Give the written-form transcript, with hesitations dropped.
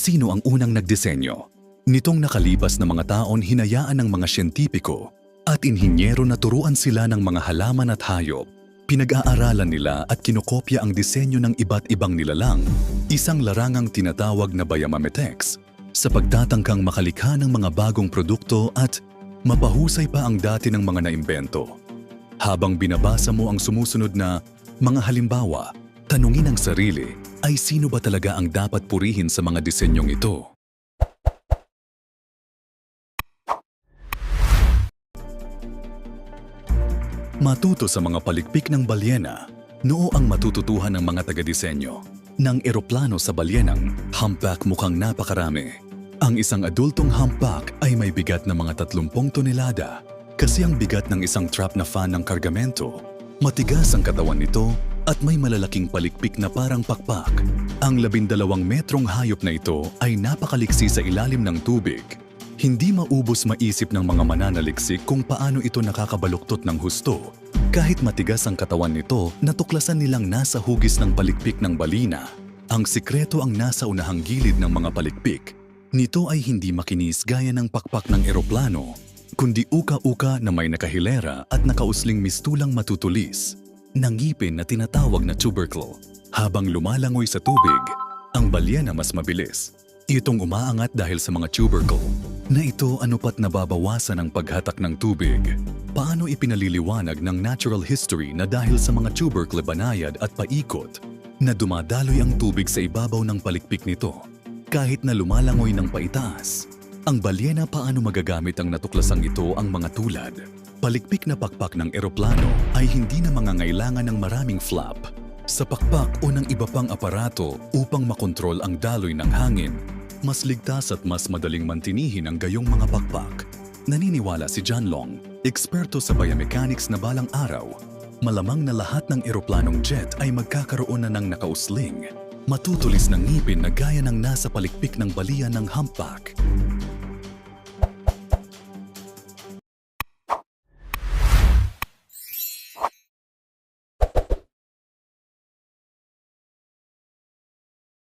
Sino ang unang nagdisenyo? Nitong nakalipas na mga taon hinayaan ng mga siyentipiko at inhinyero na turuan sila ng mga halaman at hayop. Pinag-aaralan nila at kinokopya ang disenyo ng iba't ibang nilalang, isang larangang tinatawag na Biomimetics, sa pagtatangkang makalikha ng mga bagong produkto at mapahusay pa ang dati ng mga naimbento. Habang binabasa mo ang sumusunod na mga halimbawa, tanungin ang sarili, ay sino ba talaga ang dapat purihin sa mga disenyong ito? Matuto sa mga palikpik ng balyena, noo ang matututuhan ng mga taga-disenyo. Ng eroplano sa balyenang, humpback mukhang napakarami. Ang isang adultong humpback ay may bigat na mga 30 tonelada. Kasi ang bigat ng isang trap na fan ng kargamento, matigas ang katawan nito at may malalaking palikpik na parang pakpak. Ang 12 metrong hayop na ito ay napakaliksi sa ilalim ng tubig. Hindi maubos maisip ng mga mananaliksik kung paano ito nakakabaluktot ng husto. Kahit matigas ang katawan nito, natuklasan nilang nasa hugis ng palikpik ng balina. Ang sikreto ang nasa unahang gilid ng mga palikpik. Nito ay hindi makinis gaya ng pakpak ng eroplano, kundi uka-uka na may nakahilera at nakausling mistulang matutulis. Ngipin na tinatawag na tubercle. Habang lumalangoy sa tubig, ang balyena mas mabilis. Itong umaangat dahil sa mga tubercle na ito anupat nababawasan ang paghatak ng tubig. Paano ipinaliliwanag ng natural history na dahil sa mga tubercle banayad at paikot na dumadaloy ang tubig sa ibabaw ng palikpik nito kahit na lumalangoy ng paitaas? Ang balyena paano magagamit ang natuklasang ito ang mga tulad? Palikpik na pakpak ng eroplano ay hindi na mangangailangan ng maraming flap sa pakpak o ng iba pang aparato upang makontrol ang daloy ng hangin. Mas ligtas at mas madaling mantinihin ang gayong mga pakpak. Naniniwala si John Long, eksperto sa biomechanics na balang araw, malamang na lahat ng eroplanong jet ay magkakaroon na ng nakausling, matutulis ng ngipin na gaya ng nasa palikpik ng balian ng humpback.